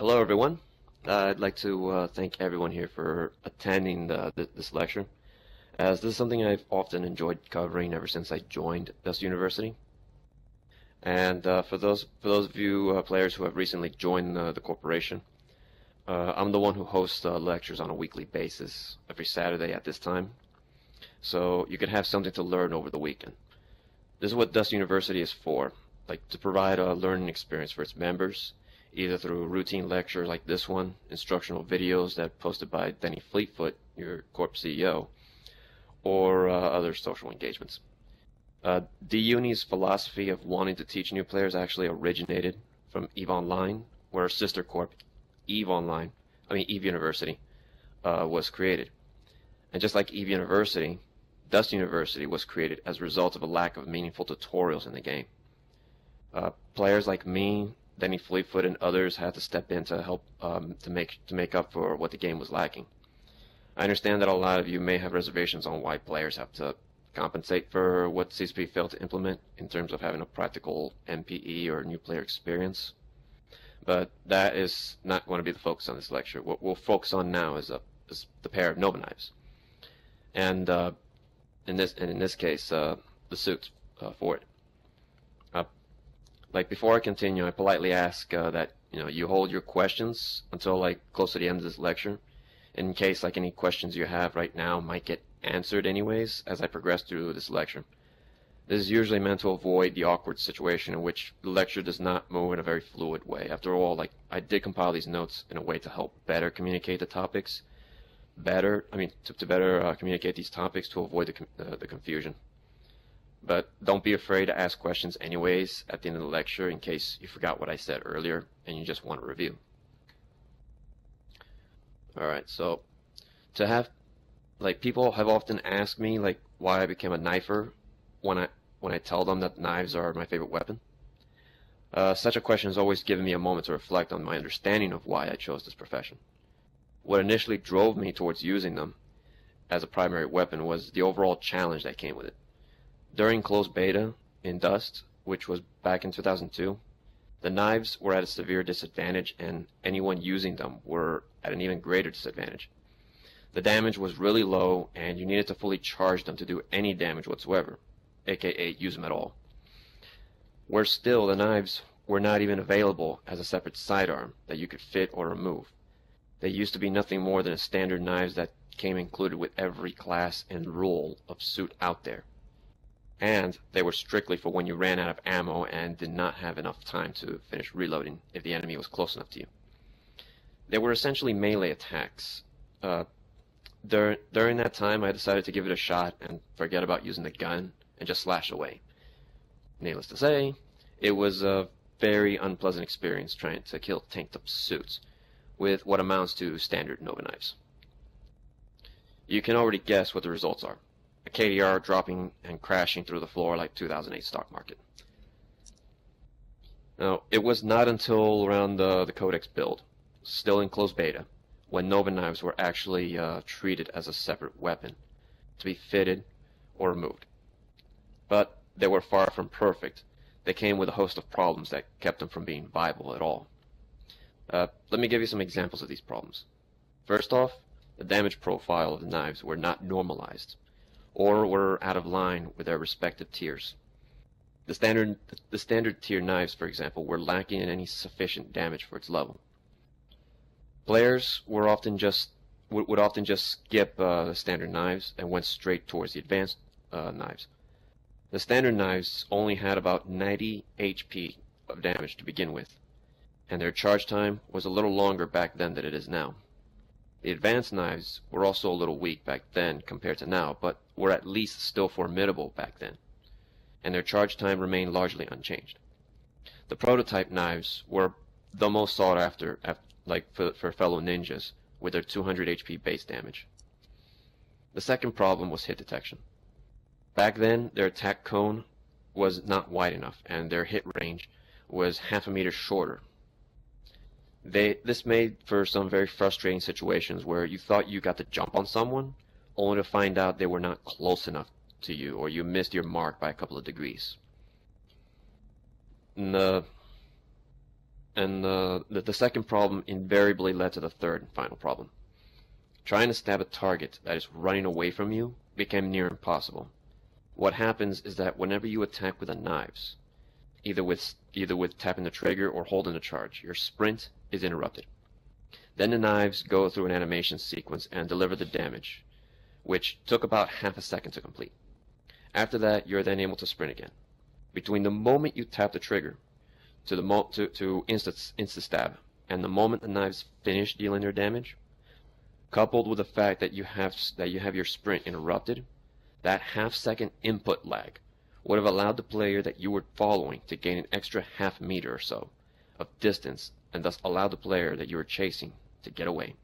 Hello, everyone. I'd like to thank everyone here for attending this lecture, as this is something I've often enjoyed covering ever since I joined Dust University. And for those of you players who have recently joined the corporation, I'm the one who hosts lectures on a weekly basis every Saturday at this time, so you can have something to learn over the weekend. This is what Dust University is for, like to provide a learning experience for its members, either through routine lectures like this one, instructional videos that posted by Denny Fleetfoot, your Corp CEO, or other social engagements. D-Uni's philosophy of wanting to teach new players actually originated from EVE Online, where our sister corp, EVE University, was created. And just like EVE University, Dust University was created as a result of a lack of meaningful tutorials in the game. Players like me, Denny Fleetfoot, and others had to step in to help to make up for what the game was lacking. I understand that a lot of you may have reservations on why players have to compensate for what CSP failed to implement in terms of having a practical MPE or new player experience, but that is not going to be the focus on this lecture. What we'll focus on now is the pair of Nova knives, and in this case, the suits for it. Like before I continue, I politely ask that you hold your questions until like close to the end of this lecture, in case like any questions you have right now might get answered anyways as I progress through this lecture. This is usually meant to avoid the awkward situation in which the lecture does not move in a very fluid way. After all, like I did compile these notes in a way to help better communicate the topics, to better communicate these topics to avoid the confusion. But don't be afraid to ask questions anyways at the end of the lecture in case you forgot what I said earlier and you just want to review. Alright, so people have often asked me like why I became a knifer when I tell them that knives are my favorite weapon. Such a question has always given me a moment to reflect on my understanding of why I chose this profession. What initially drove me towards using them as a primary weapon was the overall challenge that came with it. During closed beta in Dust, which was back in 2002, the knives were at a severe disadvantage and anyone using them were at an even greater disadvantage. The damage was really low and you needed to fully charge them to do any damage whatsoever, aka use them at all. Where still, the knives were not even available as a separate sidearm that you could fit or remove. They used to be nothing more than a standard knives that came included with every class and rule of suit out there. And they were strictly for when you ran out of ammo and did not have enough time to finish reloading if the enemy was close enough to you. They were essentially melee attacks. During that time, I decided to give it a shot and forget about using the gun and just slash away. Needless to say, it was a very unpleasant experience trying to kill tanked up suits with what amounts to standard Nova knives. You can already guess what the results are. A KDR dropping and crashing through the floor like 2008 stock market. Now, it was not until around the Codex build, still in closed beta, when Nova knives were actually treated as a separate weapon, to be fitted or removed. But they were far from perfect. They came with a host of problems that kept them from being viable at all. Let me give you some examples of these problems. First off, the damage profile of the knives were not normalized, or were out of line with their respective tiers. The standard tier knives, for example, were lacking in any sufficient damage for its level. Players would often just skip the standard knives and went straight towards the advanced knives. The standard knives only had about 90 HP of damage to begin with, and their charge time was a little longer back then than it is now. The advanced knives were also a little weak back then compared to now, but were at least still formidable back then, and their charge time remained largely unchanged. The prototype knives were the most sought after for fellow ninjas, with their 200 HP base damage. The second problem was hit detection. Back then, their attack cone was not wide enough, and their hit range was half a meter shorter. This made for some very frustrating situations where you thought you got the jump on someone, only to find out they were not close enough to you, or you missed your mark by a couple of degrees. And the second problem invariably led to the third and final problem. Trying to stab a target that is running away from you became near impossible. What happens is that whenever you attack with the knives, either with tapping the trigger or holding the charge, your sprint is interrupted. Then the knives go through an animation sequence and deliver the damage, which took about half a second to complete. After that, you're then able to sprint again. Between the moment you tap the trigger to insta-stab and the moment the knives finish dealing their damage, coupled with the fact that you have your sprint interrupted, that half-second input lag would have allowed the player that you were following to gain an extra half meter or so of distance, and thus allowed the player that you were chasing to get away.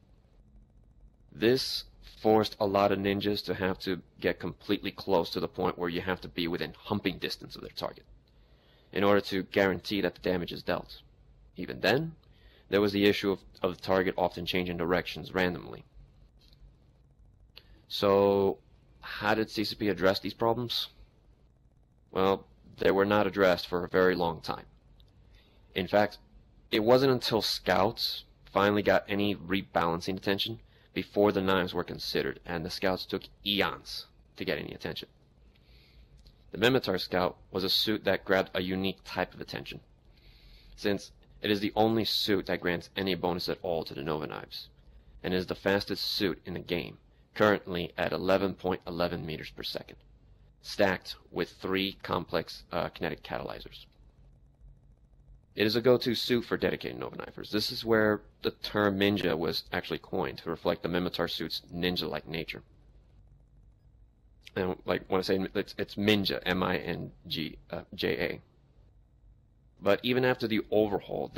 This forced a lot of ninjas to have to get completely close to the point where you have to be within humping distance of their target in order to guarantee that the damage is dealt. Even then, there was the issue of the target often changing directions randomly. So, how did CCP address these problems? Well, they were not addressed for a very long time. In fact, it wasn't until Scouts finally got any rebalancing attention before the knives were considered, and the Scouts took eons to get any attention. The Minmatar Scout was a suit that grabbed a unique type of attention, since it is the only suit that grants any bonus at all to the Nova Knives, and is the fastest suit in the game, currently at 11.11 meters per second, stacked with 3 complex kinetic catalyzers. It is a go-to suit for dedicated Nova Knifers. This is where the term ninja was actually coined to reflect the Minmatar suit's ninja-like nature. And like when I say it's Minja, M-I-N-G-J-A. But even after the overhaul,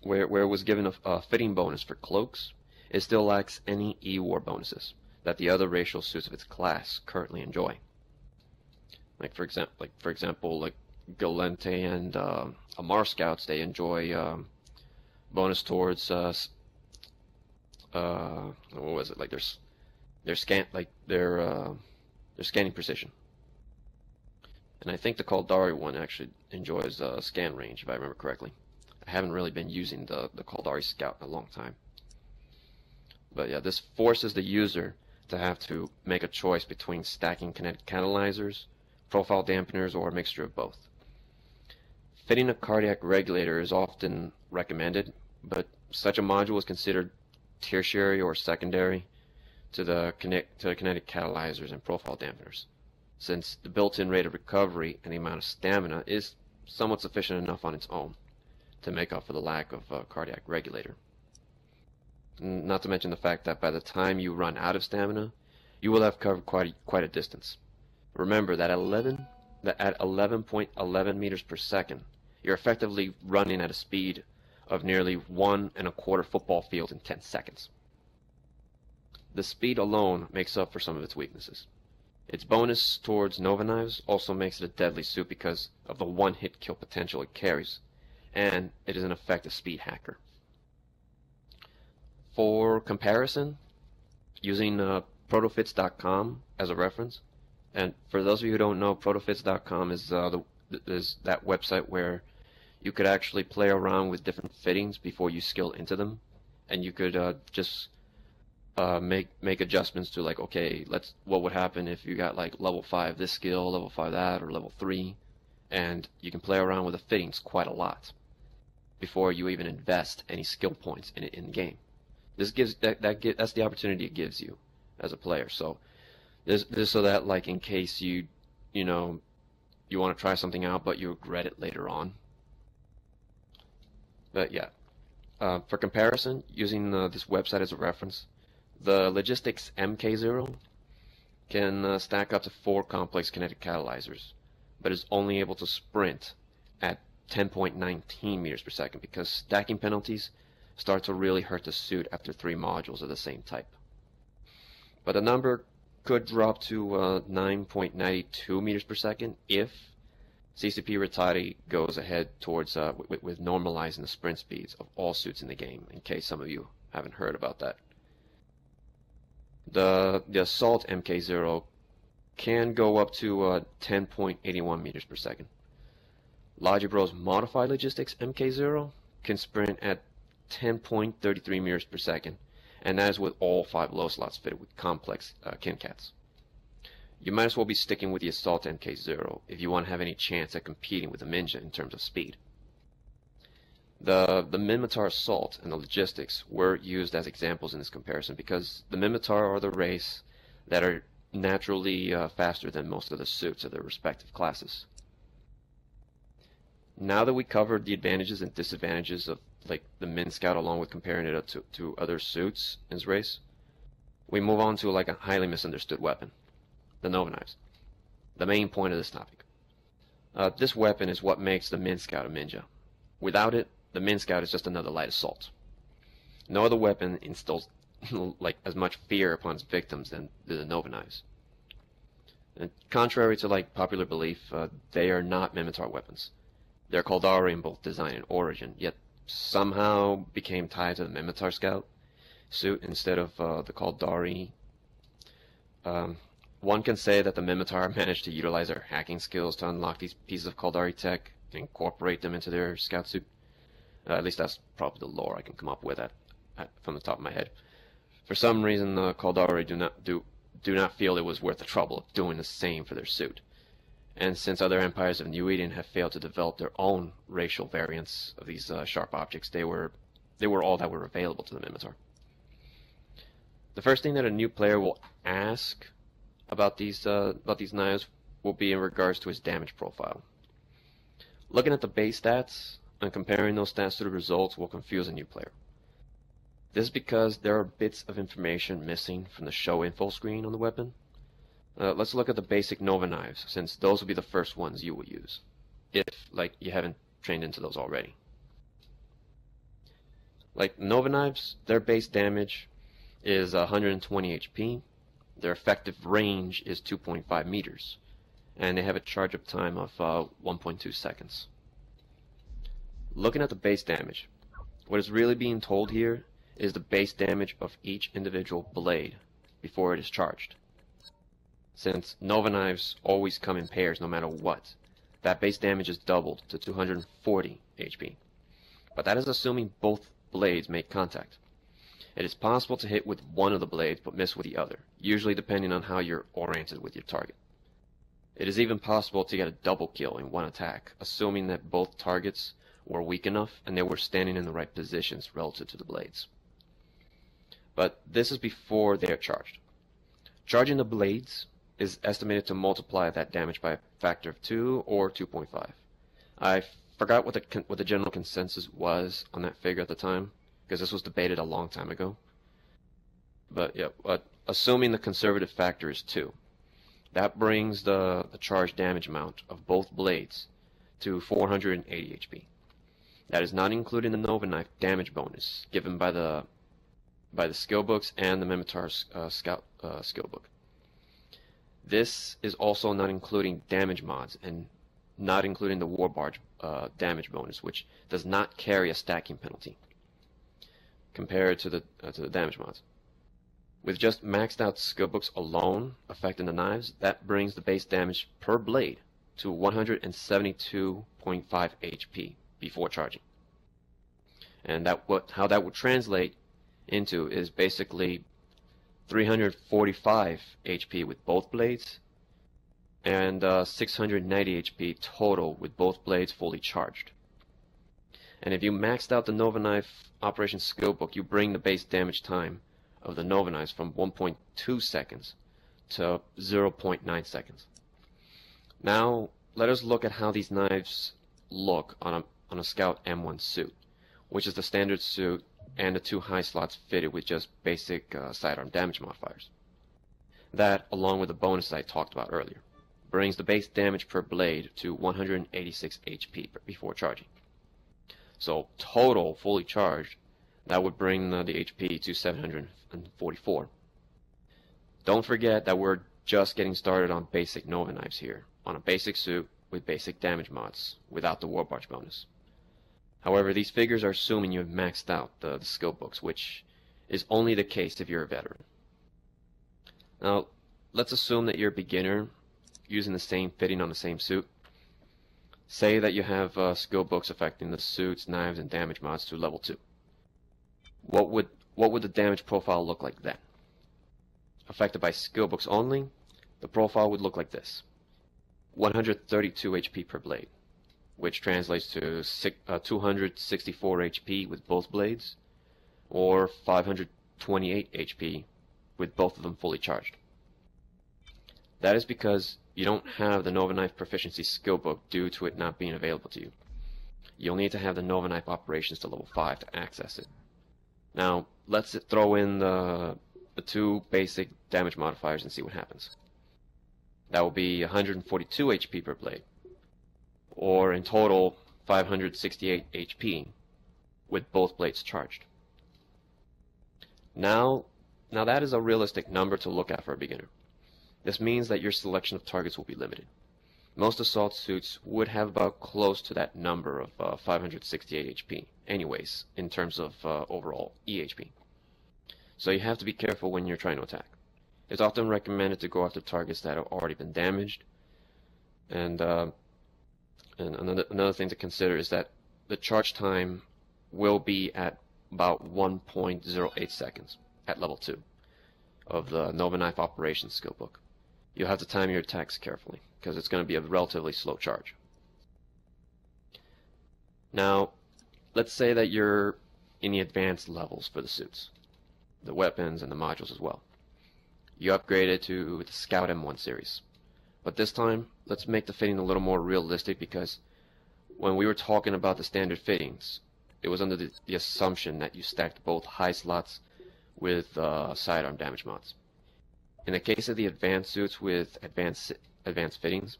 where it was given a fitting bonus for cloaks, it still lacks any E-War bonuses that the other racial suits of its class currently enjoy. Like for example, Galente and Amar Scouts, they enjoy bonus towards what was it, like their scanning precision. And I think the Kaldari one actually enjoys scan range, if I remember correctly. I haven't really been using the Kaldari Scout in a long time. But yeah, this forces the user to have to make a choice between stacking kinetic catalyzers, profile dampeners, or a mixture of both. Fitting a cardiac regulator is often recommended, but such a module is considered tertiary or secondary to the kinetic catalyzers and profile dampeners, since the built-in rate of recovery and the amount of stamina is somewhat sufficient enough on its own to make up for the lack of a cardiac regulator. Not to mention the fact that by the time you run out of stamina, you will have covered quite a distance. Remember that at 11.11 meters per second, you're effectively running at a speed of nearly 1 1/4 football fields in 10 seconds. The speed alone makes up for some of its weaknesses. Its bonus towards Nova Knives also makes it a deadly suit because of the one-hit kill potential it carries, and it is an effective speed hacker. For comparison, using protofits.com as a reference, and for those of you who don't know, protofits.com is that website where you could actually play around with different fittings before you skill into them, and you could just make adjustments to, like, okay, what would happen if you got like level 5 this skill, level 5 that, or level 3, and you can play around with the fittings quite a lot before you even invest any skill points in the game. This gives that's the opportunity it gives you as a player. So this so that, like, in case you want to try something out but you regret it later on. But yeah, for comparison, using this website as a reference, the Logistics MK0 can stack up to 4 complex kinetic catalyzers, but is only able to sprint at 10.19 meters per second because stacking penalties start to really hurt the suit after 3 modules of the same type. But the number could drop to 9.92 meters per second if CCP Rattati goes ahead towards with normalizing the sprint speeds of all suits in the game, in case some of you haven't heard about that. The Assault MK0 can go up to 10.81 meters per second. Logibro's modified logistics MK0 can sprint at 10.33 meters per second, and that is with all 5 low slots fitted with complex KinCats. You might as well be sticking with the Assault MK0 if you want to have any chance at competing with the Ninja in terms of speed. The Minmatar Assault and the Logistics were used as examples in this comparison because the Minmatar are the race that are naturally faster than most of the suits of their respective classes. Now that we covered the advantages and disadvantages of like the Min Scout along with comparing it to other suits in this race, we move on to like a highly misunderstood weapon, the Nova Knives, the main point of this topic. This weapon is what makes the Min Scout a Ninja. Without it, the Min Scout is just another light assault. No other weapon instills like as much fear upon its victims than the Nova Knives. And contrary to like popular belief, they are not Minmatar weapons. They're Caldari in both design and origin, yet somehow became tied to the Minmatar Scout suit instead of the Caldari. One can say that the Minmatar managed to utilize their hacking skills to unlock these pieces of Caldari tech and incorporate them into their scout suit. At least that's probably the lore I can come up with from the top of my head. For some reason, the Caldari do not feel it was worth the trouble of doing the same for their suit. And since other empires of New Eden have failed to develop their own racial variants of these sharp objects, they were all that were available to the Minmatar. The first thing that a new player will ask about these knives will be in regards to his damage profile. Looking at the base stats and comparing those stats to the results will confuse a new player. This is because there are bits of information missing from the show info screen on the weapon. Let's look at the basic Nova Knives, since those will be the first ones you will use, if like you haven't trained into those already. Like Nova Knives, their base damage is 120 HP, their effective range is 2.5 meters, and they have a charge-up time of 1.2 seconds. Looking at the base damage, what is really being told here is the base damage of each individual blade before it is charged. Since Nova Knives always come in pairs no matter what, that base damage is doubled to 240 HP. But that is assuming both blades make contact. It is possible to hit with one of the blades but miss with the other, usually depending on how you're oriented with your target. It is even possible to get a double kill in one attack, assuming that both targets were weak enough and they were standing in the right positions relative to the blades. But this is before they are charged. Charging the blades is estimated to multiply that damage by a factor of 2 or 2.5. I forgot what the general consensus was on that figure at the time, because this was debated a long time ago. But yeah, assuming the conservative factor is 2, that brings the charge damage amount of both blades to 480 HP. That is not including the Nova Knife damage bonus given by the skill books and the Minmatar Scout skill book. This is also not including damage mods and not including the War Barge damage bonus, which does not carry a stacking penalty compared to the damage mods. With just maxed out skill books alone affecting the knives, that brings the base damage per blade to 172.5 HP before charging. And how that would translate into is basically 345 HP with both blades and 690 HP total with both blades fully charged. And if you maxed out the Nova Knife Operation Skill Book, you bring the base damage time of the Nova Knives from 1.2 seconds to 0.9 seconds. Now let us look at how these knives look on a Scout M1 suit, which is the standard suit and the 2 high slots fitted with just basic sidearm damage modifiers. That, along with the bonus I talked about earlier, brings the base damage per blade to 186 HP before charging. So total, fully charged, that would bring the HP to 744. Don't forget that we're just getting started on basic Nova Knives here, on a basic suit with basic damage mods, without the War Barge bonus. However, these figures are assuming you have maxed out the skill books, which is only the case if you're a veteran. Now, let's assume that you're a beginner using the same fitting on the same suit. Say that you have skill books affecting the suits, knives, and damage mods to level 2. What would the damage profile look like then? Affected by skill books only, the profile would look like this: 132 HP per blade, which translates to 264 HP with both blades, or 528 HP with both of them fully charged. That is because you don't have the Nova Knife Proficiency skill book due to it not being available to you. You'll need to have the Nova Knife Operations to level 5 to access it. Now, let's throw in the 2 basic damage modifiers and see what happens. That will be 142 HP per blade, or in total 568 HP with both blades charged. Now that is a realistic number to look at for a beginner. This means that your selection of targets will be limited. Most assault suits would have about close to that number of 568 HP anyways, in terms of overall EHP. So you have to be careful when you're trying to attack. It's often recommended to go after targets that have already been damaged. And another thing to consider is that the charge time will be at about 1.08 seconds at level 2 of the Nova Knife Operations skill book. You'll have to time your attacks carefully, because it's going to be a relatively slow charge. Now, let's say that you're in the advanced levels for the suits, the weapons, and the modules as well. You upgraded to the Scout M1 series. But this time, let's make the fitting a little more realistic, because when we were talking about the standard fittings, it was under the assumption that you stacked both high slots with sidearm damage mods. In the case of the advanced suits with advanced fittings,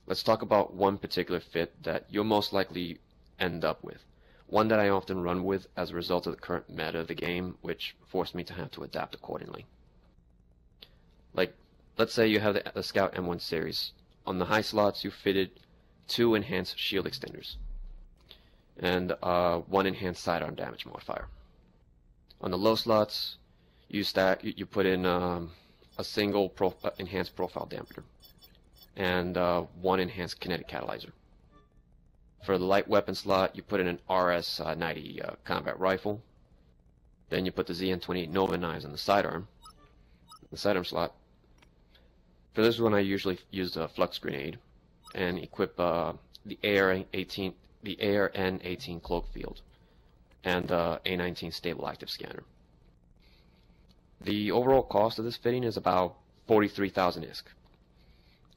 let's talk about one particular fit that you'll most likely end up with. One that I often run with as a result of the current meta of the game, which forced me to have to adapt accordingly. Like, let's say you have the Scout M1 series. On the high slots, you fitted 2 enhanced shield extenders and 1 enhanced sidearm damage modifier. On the low slots, you put in a single enhanced profile dampener and 1 enhanced kinetic catalyzer. For the light weapon slot, you put in an RS-90 combat rifle. Then you put the ZN-28 Nova knives on the sidearm slot. For this one, I usually use a flux grenade and equip the AR-N18 cloak field and A19 stable active scanner. The overall cost of this fitting is about 43,000 ISK.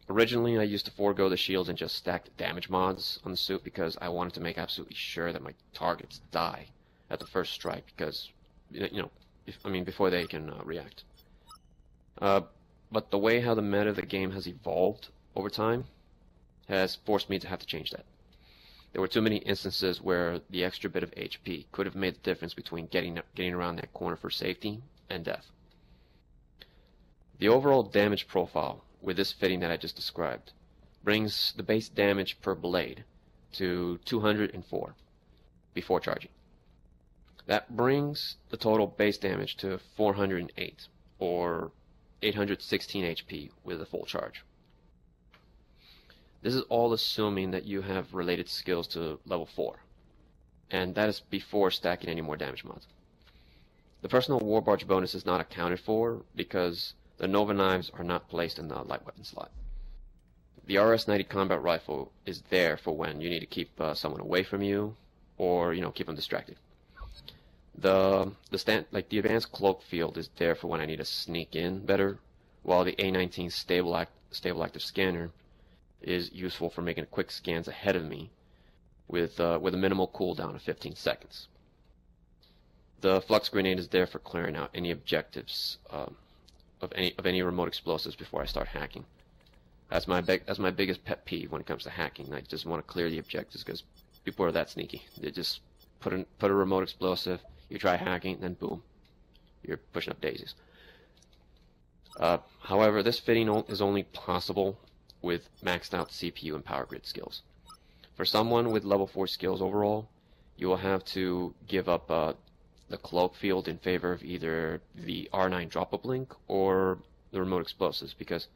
Originally, I used to forego the shields and just stack damage mods on the suit because I wanted to make absolutely sure that my targets die at the first strike, because, before they can react. But the way how the meta of the game has evolved over time has forced me to have to change that. There were too many instances where the extra bit of HP could have made the difference between getting around that corner for safety and death. The overall damage profile with this fitting that I just described brings the base damage per blade to 204 before charging. That brings the total base damage to 408, or 816 HP with a full charge. This is all assuming that you have related skills to level 4, and that is before stacking any more damage mods. The personal war barge bonus is not accounted for because the Nova knives are not placed in the light weapon slot. The RS-90 combat rifle is there for when you need to keep someone away from you, or keep them distracted. The advanced cloak field is there for when I need to sneak in better, while the A19 stable active scanner is useful for making quick scans ahead of me with a minimal cooldown of 15 seconds. The flux grenade is there for clearing out any objectives of any remote explosives before I start hacking. That's my biggest pet peeve when it comes to hacking. I just want to clear the objectives because people are that sneaky. They just put a remote explosive, you try hacking, and then boom, you're pushing up daisies. However, this fitting is only possible with maxed out CPU and power grid skills. For someone with level 4 skills overall, you will have to give up the cloak field in favor of either the R9 drop-up link or the remote explosives, because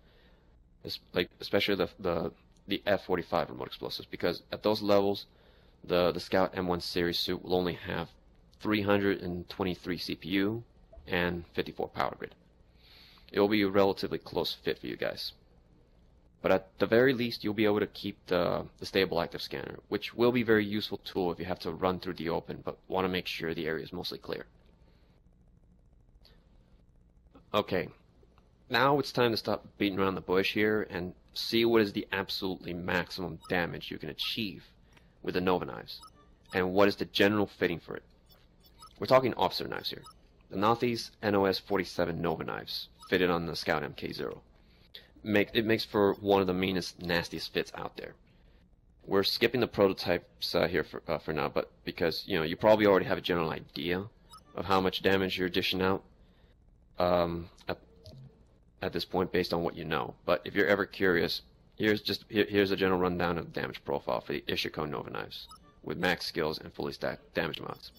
especially the the F-45 remote explosives, because at those levels, the Scout M1 series suit will only have 323 CPU and 54 power grid. It will be a relatively close fit for you guys. But at the very least, you'll be able to keep the stable active scanner, which will be a very useful tool if you have to run through the open but want to make sure the area is mostly clear. Okay, now it's time to stop beating around the bush here and see what is the absolutely maximum damage you can achieve with the Nova knives, and what is the general fitting for it. We're talking officer knives here. The Nauthi's NOS 47 Nova knives fitted on the Scout MK0. It makes for one of the meanest, nastiest fits out there. We're skipping the prototypes here for now, but because you probably already have a general idea of how much damage you're dishing out at this point based on what you know. But if you're ever curious, here's a general rundown of the damage profile for the Ishiko Nova knives with max skills and fully stacked damage mods.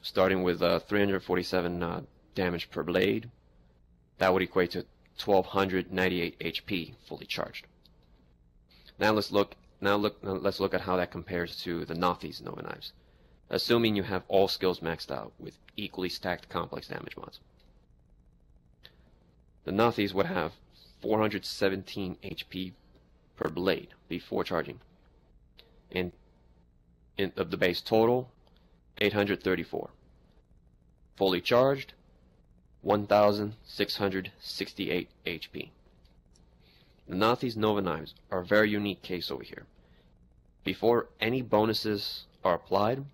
Starting with 347 damage per blade, that would equate to 1298 HP fully charged. Now let's look at how that compares to the Nauthi's Nova knives, assuming you have all skills maxed out with equally stacked complex damage mods. The Nauthi's would have 417 HP per blade before charging, and of the base total 834. Fully charged 1,668 HP. The Nauthi's Nova knives are a very unique case over here. Before any bonuses are applied,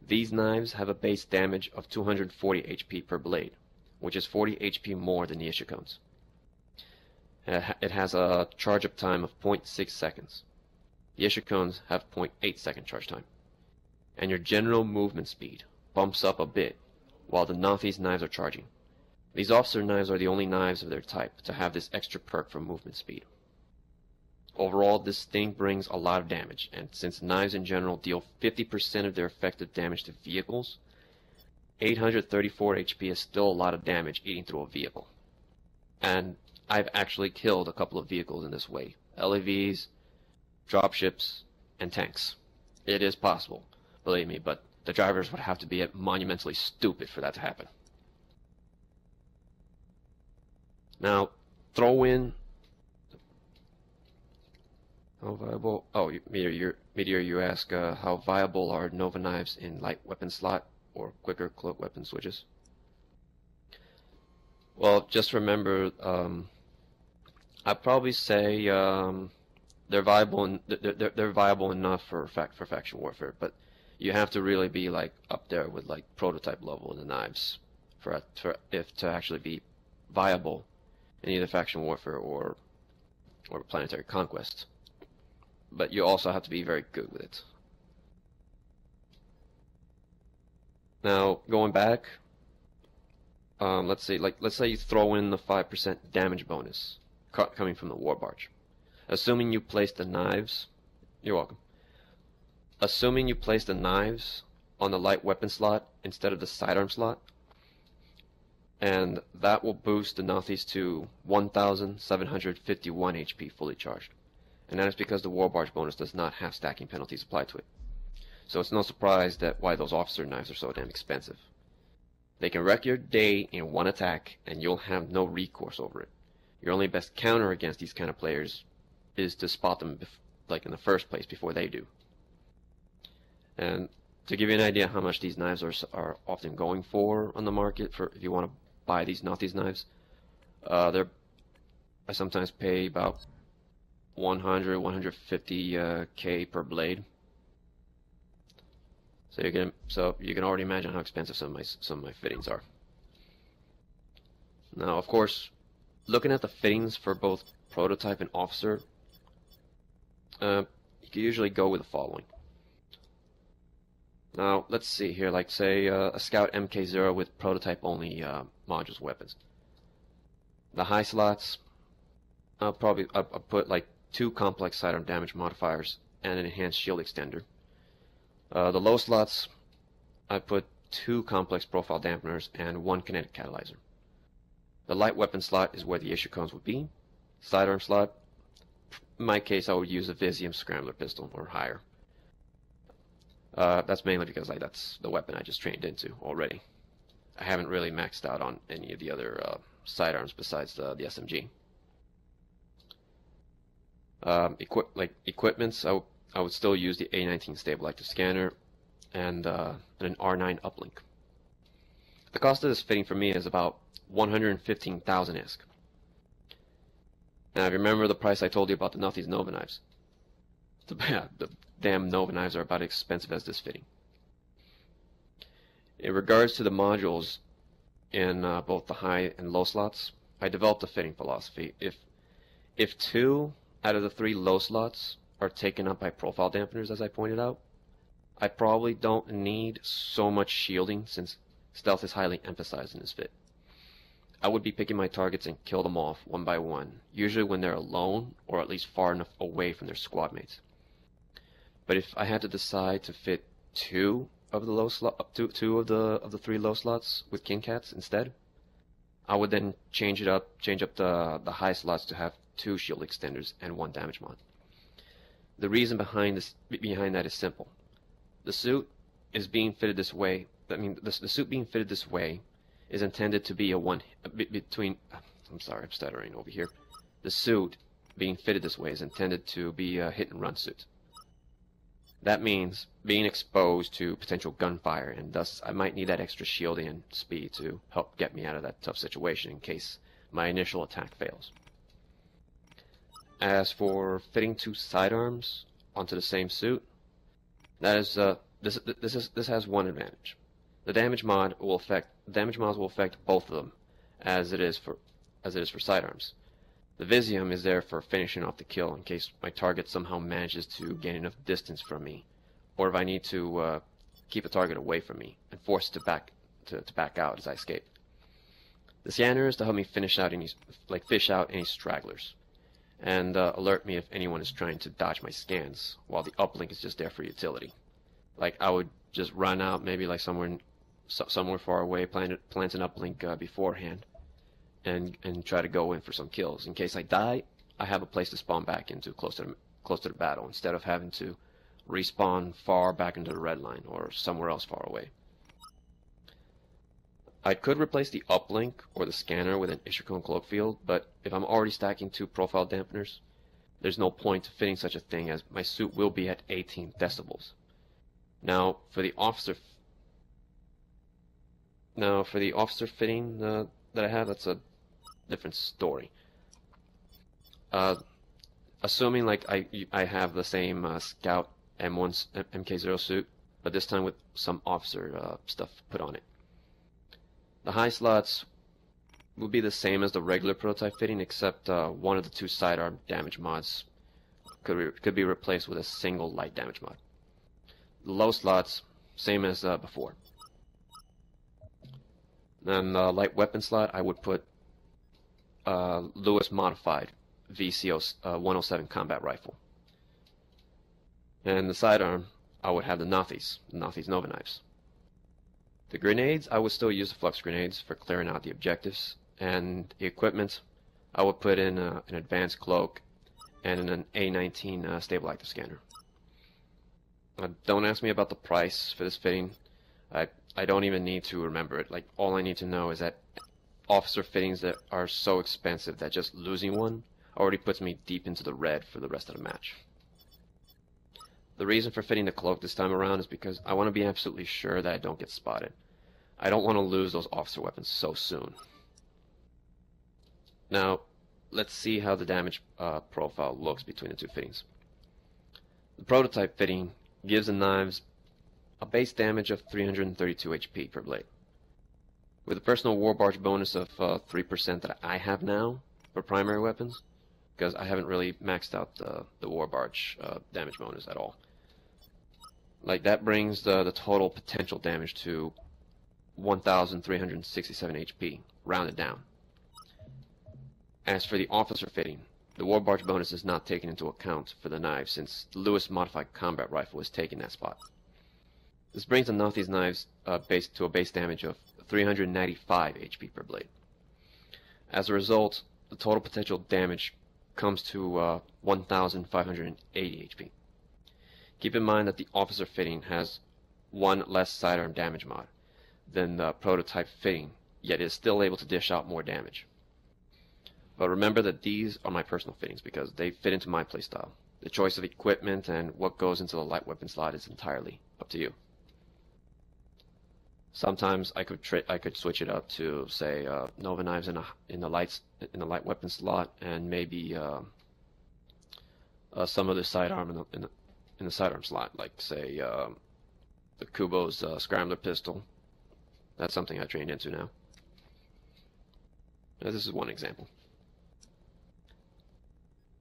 these knives have a base damage of 240 HP per blade, which is 40 HP more than the Ishiko's. It has a charge up time of 0.6 seconds. The Ishiko's have 0.8 second charge time. And your general movement speed bumps up a bit while the Nauthi's knives are charging. These officer knives are the only knives of their type to have this extra perk for movement speed. Overall, this thing brings a lot of damage, and since knives in general deal 50% of their effective damage to vehicles, 834 HP is still a lot of damage eating through a vehicle. And I've actually killed a couple of vehicles in this way. LAVs, dropships, and tanks. It is possible, believe me, but the drivers would have to be monumentally stupid for that to happen. Now, throw in how viable. Oh, Meteor, you ask how viable are Nova knives in light weapon slot or quicker cloak weapon switches? Well, just remember, I'd probably say they're viable. They're viable enough for faction warfare, but you have to really be like up there with like prototype level in the knives for it to actually be viable in either faction warfare or planetary conquest. But you also have to be very good with it. Now, going back, let's say you throw in the 5% damage bonus coming from the war barge. Assuming you place the knives, you're welcome. Assuming you place the knives on the light weapon slot instead of the sidearm slot, and that will boost the Nauthi's to 1,751 HP fully charged. And that is because the war barge bonus does not have stacking penalties applied to it. So it's no surprise that why those officer knives are so damn expensive. They can wreck your day in one attack, and you'll have no recourse over it. Your only best counter against these kind of players is to spot them like in the first place before they do. And to give you an idea how much these knives are often going for on the market, for if you want to buy these Nauthi's knives, I sometimes pay about 150K per blade. So you can already imagine how expensive some of my fittings are. Now, of course, looking at the fittings for both prototype and officer, you can usually go with the following. Now, let's see here, like say a Scout MK0 with prototype only modules weapons. The high slots, I'll put like 2 complex sidearm damage modifiers and an enhanced shield extender. The low slots, I put 2 complex profile dampeners and 1 kinetic catalyzer. The light weapon slot is where the Ishiko's would be. Sidearm slot, in my case, I would use a Visium Scrambler pistol or higher. That's mainly because that's the weapon I just trained into already. I haven't really maxed out on any of the other sidearms besides the SMG. Equipments, I would still use the A19 stable active scanner and an R9 uplink. The cost of this fitting for me is about 115,000 ISK. Now, if you remember the price I told you about the Nuthy's Nova knives, the damn Nova knives are about as expensive as this fitting. In regards to the modules in both the high and low slots, I developed a fitting philosophy. If 2 out of the 3 low slots are taken up by profile dampeners, as I pointed out, I probably don't need so much shielding since stealth is highly emphasized in this fit. I would be picking my targets and kill them off one by one, usually when they're alone or at least far enough away from their squad mates. But if I had to decide to fit 2 of the low slot, two of the 3 low slots with King Cats instead, I would then change up the high slots to have 2 shield extenders and 1 damage mod. The reason behind that is simple. The suit is being fitted this way. The suit being fitted this way is intended to be a I'm sorry, I'm stuttering over here. The suit being fitted this way is intended to be a hit and run suit. That means being exposed to potential gunfire, and thus I might need that extra shielding and speed to help get me out of that tough situation in case my initial attack fails. As for fitting 2 sidearms onto the same suit, that is this has one advantage. The damage mods will affect both of them, as it is for sidearms. The Visium is there for finishing off the kill in case my target somehow manages to gain enough distance from me, or if I need to keep a target away from me and force it to back out as I escape. The scanner is to help me fish out any stragglers, and alert me if anyone is trying to dodge my scans, while the uplink is just there for utility. Like I would just run out maybe like somewhere far away, plant an uplink beforehand, and try to go in for some kills. In case I die, I have a place to spawn back into close to the battle, instead of having to respawn far back into the red line or somewhere else far away. I could replace the uplink or the scanner with an Instructional cloak field, but if I'm already stacking 2 profile dampeners, there's no point to fitting such a thing, as my suit will be at 18 decibels. Now for the officer fitting that I have, that's a different story. Assuming like I have the same Scout M1 MK0 suit, but this time with some officer stuff put on it. The high slots will be the same as the regular prototype fitting, except one of the 2 sidearm damage mods could be replaced with a single light damage mod. The low slots, same as before. Then the light weapon slot, I would put Lewis modified VCO 107 combat rifle. And the sidearm, I would have the Nuthy's Nova knives. The grenades, I would still use the flux grenades for clearing out the objectives, and the equipment, I would put in an advanced cloak and an A19 stable active scanner. Don't ask me about the price for this fitting. I don't even need to remember it. Like, all I need to know is that officer fittings that are so expensive that just losing one already puts me deep into the red for the rest of the match. The reason for fitting the cloak this time around is because I want to be absolutely sure that I don't get spotted. I don't want to lose those officer weapons so soon. Now, let's see how the damage profile looks between the 2 fittings. The prototype fitting gives the knives a base damage of 332 HP per blade. With a personal war barge bonus of 3% that I have now for primary weapons, because I haven't really maxed out the war barge damage bonus at all. Like, that brings the total potential damage to 1,367 HP, rounded down. As for the officer fitting, the war barge bonus is not taken into account for the knife, since the Lewis modified combat rifle is taking that spot. This brings the Nuthy's knives to a base damage of 395 HP per blade. As a result, the total potential damage comes to 1,580 HP. Keep in mind that the officer fitting has one less sidearm damage mod than the prototype fitting, yet is still able to dish out more damage. But remember that these are my personal fittings because they fit into my playstyle. The choice of equipment and what goes into the light weapon slot is entirely up to you. Sometimes I could switch it up to, say, Nova knives in the light weapon slot, and maybe some of the sidearm in the sidearm slot, like say the Kubo's scrambler pistol. That's something I trained into now. This is one example.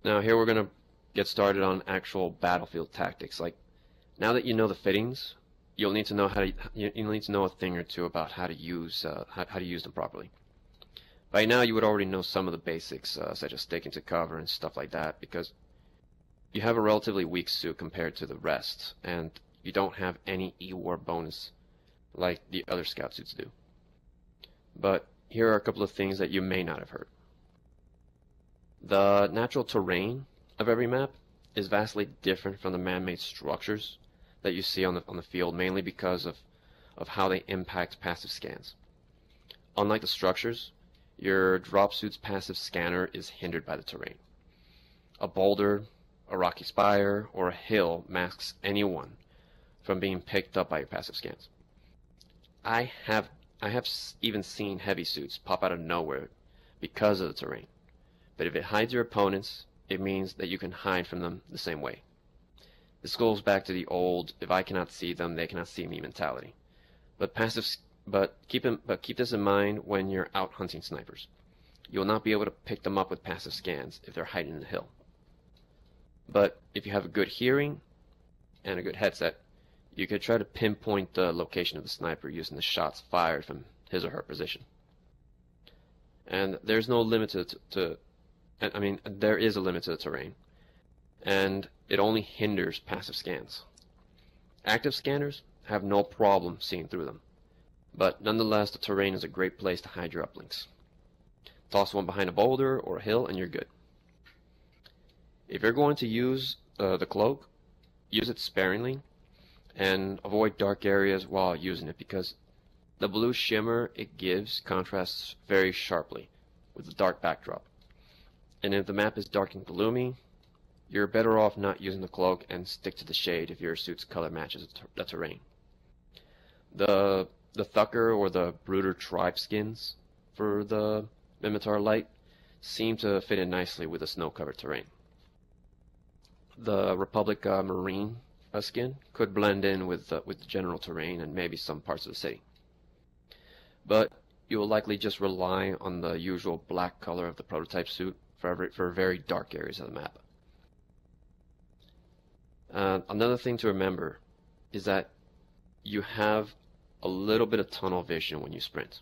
Now here we're going to get started on actual battlefield tactics. Like, now that you know the fittings, you'll need to know you'll need to know a thing or two about how to use them properly. By now you would already know some of the basics, such as sticking to cover and stuff like that, because you have a relatively weak suit compared to the rest, and you don't have any E-War bonus like the other scout suits do. But here are a couple of things that you may not have heard. The natural terrain of every map is vastly different from the man-made structures that you see on the field, mainly because of how they impact passive scans. Unlike the structures, your drop suit's passive scanner is hindered by the terrain. A boulder, a rocky spire, or a hill masks anyone from being picked up by your passive scans. I have even seen heavy suits pop out of nowhere because of the terrain. But if it hides your opponents, it means that you can hide from them the same way. This goes back to the old "if I cannot see them, they cannot see me" mentality. But keep this in mind when you're out hunting snipers. You will not be able to pick them up with passive scans if they're hiding in the hill. But if you have a good hearing and a good headset, you could try to pinpoint the location of the sniper using the shots fired from his or her position. And there's no limit there is a limit to the terrain, and it only hinders passive scans. Active scanners have no problem seeing through them, but nonetheless the terrain is a great place to hide your uplinks. Toss one behind a boulder or a hill and you're good. If you're going to use the cloak, use it sparingly and avoid dark areas while using it, because the blue shimmer it gives contrasts very sharply with the dark backdrop. And if the map is dark and gloomy, you're better off not using the cloak and stick to the shade if your suit's color matches the terrain. The Thucker or the Brooder tribe skins for the Minmatar Light seem to fit in nicely with the snow-covered terrain. The Republic Marine skin could blend in with the general terrain and maybe some parts of the city. But you will likely just rely on the usual black color of the prototype suit for very dark areas of the map. Another thing to remember is that you have a little bit of tunnel vision when you sprint.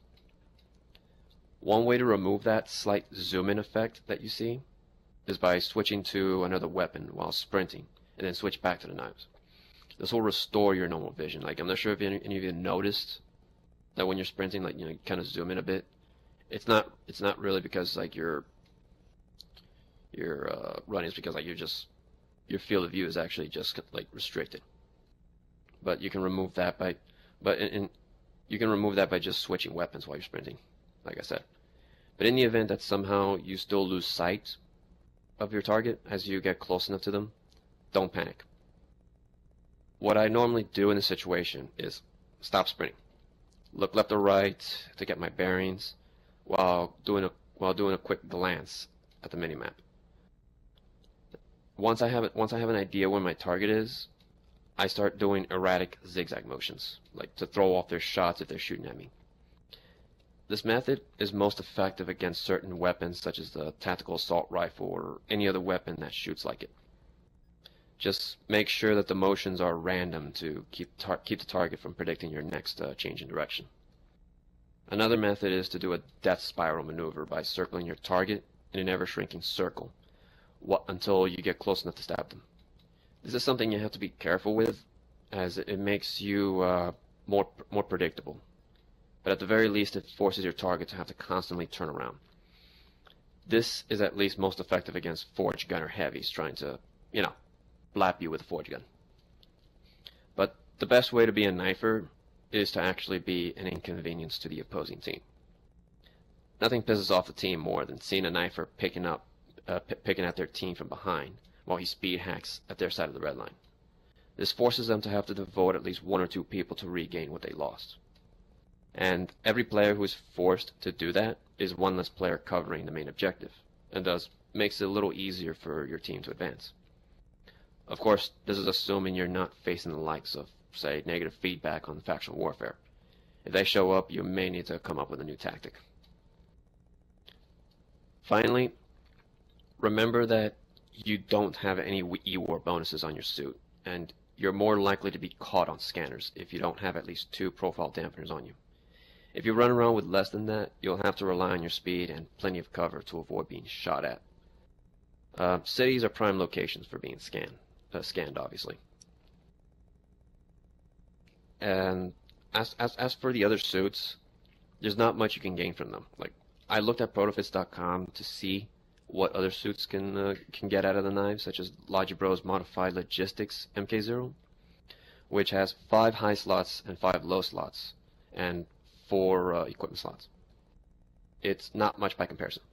One way to remove that slight zoom-in effect that you see is by switching to another weapon while sprinting, and then switch back to the knives. This will restore your normal vision. Like, I'm not sure if any of you noticed that when you're sprinting, like, you kind of zoom in a bit. It's not really because like you're running. It's because like your field of view is actually just like restricted. But you can remove that by just switching weapons while you're sprinting, like I said. But in the event that somehow you still lose sight of your target as you get close enough to them, don't panic. What I normally do in this situation is stop sprinting, look left or right to get my bearings, while doing a quick glance at the minimap. Once I have an idea where my target is, I start doing erratic zigzag motions, like to throw off their shots if they're shooting at me. This method is most effective against certain weapons such as the tactical assault rifle or any other weapon that shoots like it. Just make sure that the motions are random to keep the target from predicting your next change in direction. Another method is to do a death spiral maneuver by circling your target in an ever-shrinking circle until you get close enough to stab them. This is something you have to be careful with, as it makes you more predictable. But at the very least, it forces your target to have to constantly turn around. This is at least most effective against forge gunner heavies trying to, blap you with a forge gun. But the best way to be a knifer is to actually be an inconvenience to the opposing team. Nothing pisses off the team more than seeing a knifer picking at their team from behind while he speed hacks at their side of the red line. This forces them to have to devote at least 1 or 2 people to regain what they lost. And every player who is forced to do that is one less player covering the main objective, and thus makes it a little easier for your team to advance. Of course, this is assuming you're not facing the likes of, say, negative feedback on factional warfare. If they show up, you may need to come up with a new tactic. Finally, remember that you don't have any E-War bonuses on your suit, and you're more likely to be caught on scanners if you don't have at least 2 profile dampeners on you. If you run around with less than that, you'll have to rely on your speed and plenty of cover to avoid being shot at. Cities are prime locations for being scanned, obviously. And as for the other suits, there's not much you can gain from them. Like, I looked at protofits.com to see what other suits can get out of the knives, such as Logibro's modified logistics MK0, which has 5 high slots and 5 low slots, and 4 equipment slots. It's not much by comparison.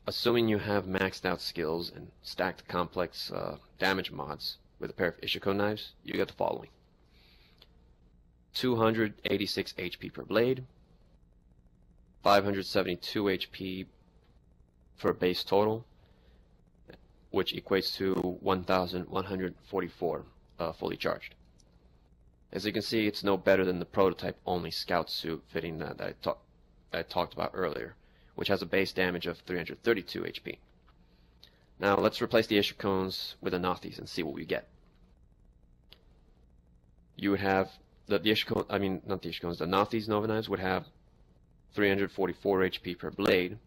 Assuming you have maxed out skills and stacked complex damage mods with a pair of Ishiko knives, you get the following: 286 HP per blade, 572 HP for a base total, which equates to 1,144 fully charged. As you can see, it's no better than the prototype-only scout suit fitting that I talked about earlier, which has a base damage of 332 HP. Now let's replace the Ishikones with the Nathis and see what we get. You would have the Nathis Nova Knives would have 344 HP per blade,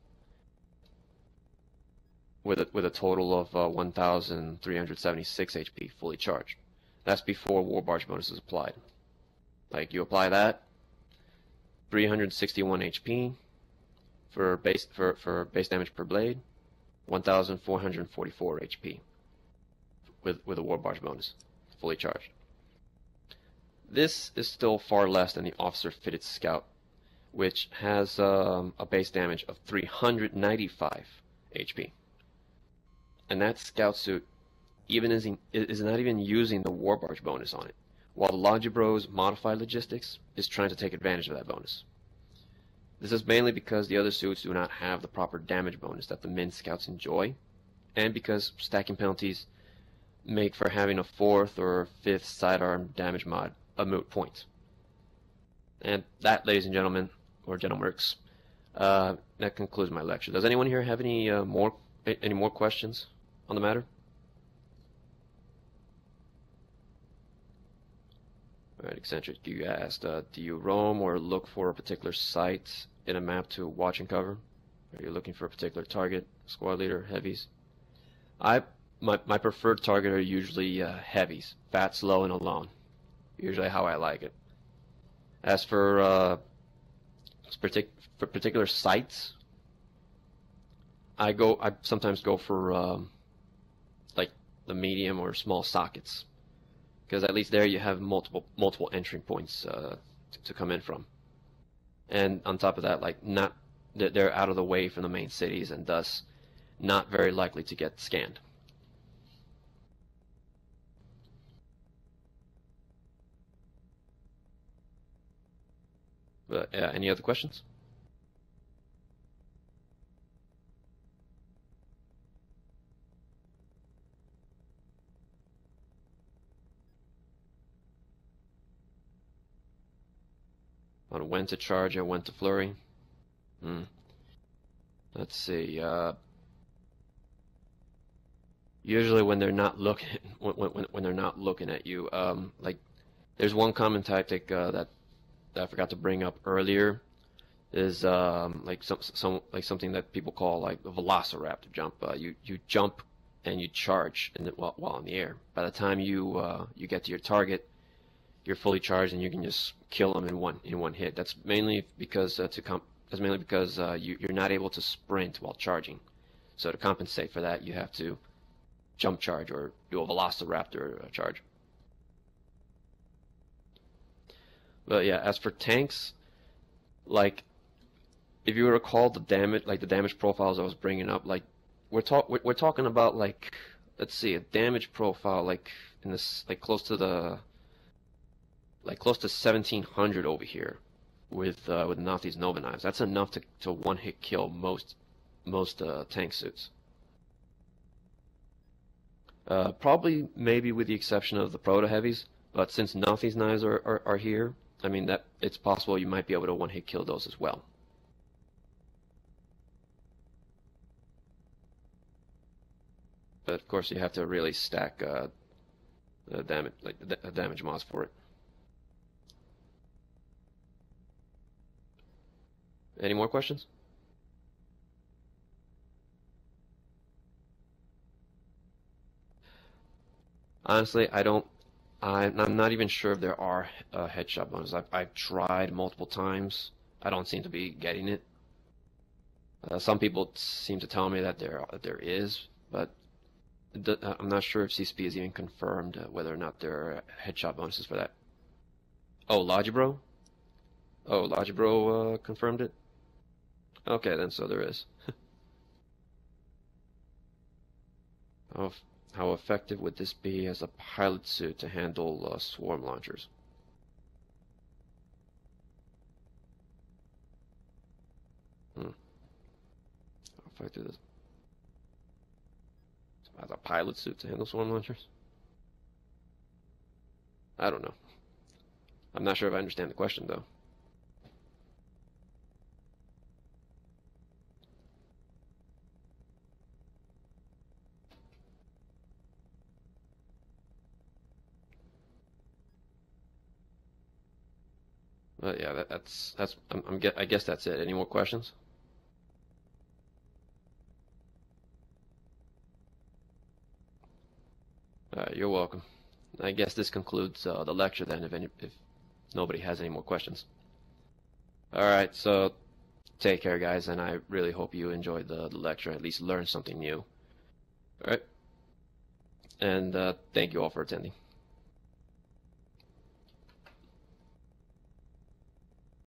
with a total of 1,376 HP fully charged. That's before War Barge bonus is applied. Like, you apply that, 361 HP for base damage per blade, 1,444 HP with a War Barge bonus, fully charged. This is still far less than the Officer Fitted Scout, which has a base damage of 395 HP. And that scout suit is not even using the War Barge bonus on it, while the Logibro's modified logistics is trying to take advantage of that bonus. This is mainly because the other suits do not have the proper damage bonus that the Min Scouts enjoy, and because stacking penalties make for having a 4th or 5th sidearm damage mod a moot point. And that, ladies and gentlemen, or gentlemerks, that concludes my lecture. Does anyone here have any more questions on the matter? Alright, Eccentric, you asked, do you roam or look for a particular site in a map to watch and cover? Are you looking for a particular target, squad leader, heavies? My preferred target are usually heavies, fat, slow, and alone. Usually how I like it. As for particular sites, I sometimes go for like the medium or small sockets, because at least there you have multiple entry points to come in from, and on top of that, like, they're out of the way from the main cities and thus not very likely to get scanned. But any other questions? On when to charge and when to flurry? Let's see. Usually when they're not looking, when they're not looking at you. Like, there's one common tactic that I forgot to bring up earlier. Is like something that people call like a velociraptor jump. You jump and you charge while in the air. By the time you get to your target, you're fully charged and you can just kill them in one hit. That's mainly because you're not able to sprint while charging. So to compensate for that, you have to jump charge or do a Velociraptor charge. But yeah, as for tanks, like if you recall the damage profiles I was bringing up, like we're talking about like, let's see, a damage profile like in this close to 1700 over here with not these Nova knives. That's enough to one hit kill most tank suits. Probably maybe with the exception of the proto heavies, but since none of these knives are here, I mean that it's possible you might be able to one hit kill those as well. But of course you have to really stack the damage mods for it. Any more questions? Honestly, I'm not even sure if there are headshot bonuses. I've tried multiple times. I don't seem to be getting it. Some people seem to tell me that there is, but I'm not sure if CCP has even confirmed whether or not there are headshot bonuses for that. Oh, Logibro? Oh, Logibro confirmed it? Okay, then so there is. How effective would this be as a pilot suit to handle swarm launchers? How effective is as a pilot suit to handle swarm launchers? I don't know. I'm not sure if I understand the question though. But yeah, I guess that's it. Any more questions? You're welcome. I guess this concludes the lecture then, if nobody has any more questions. Alright, so take care guys, and I really hope you enjoyed the lecture, at least learned something new. Alright, and thank you all for attending.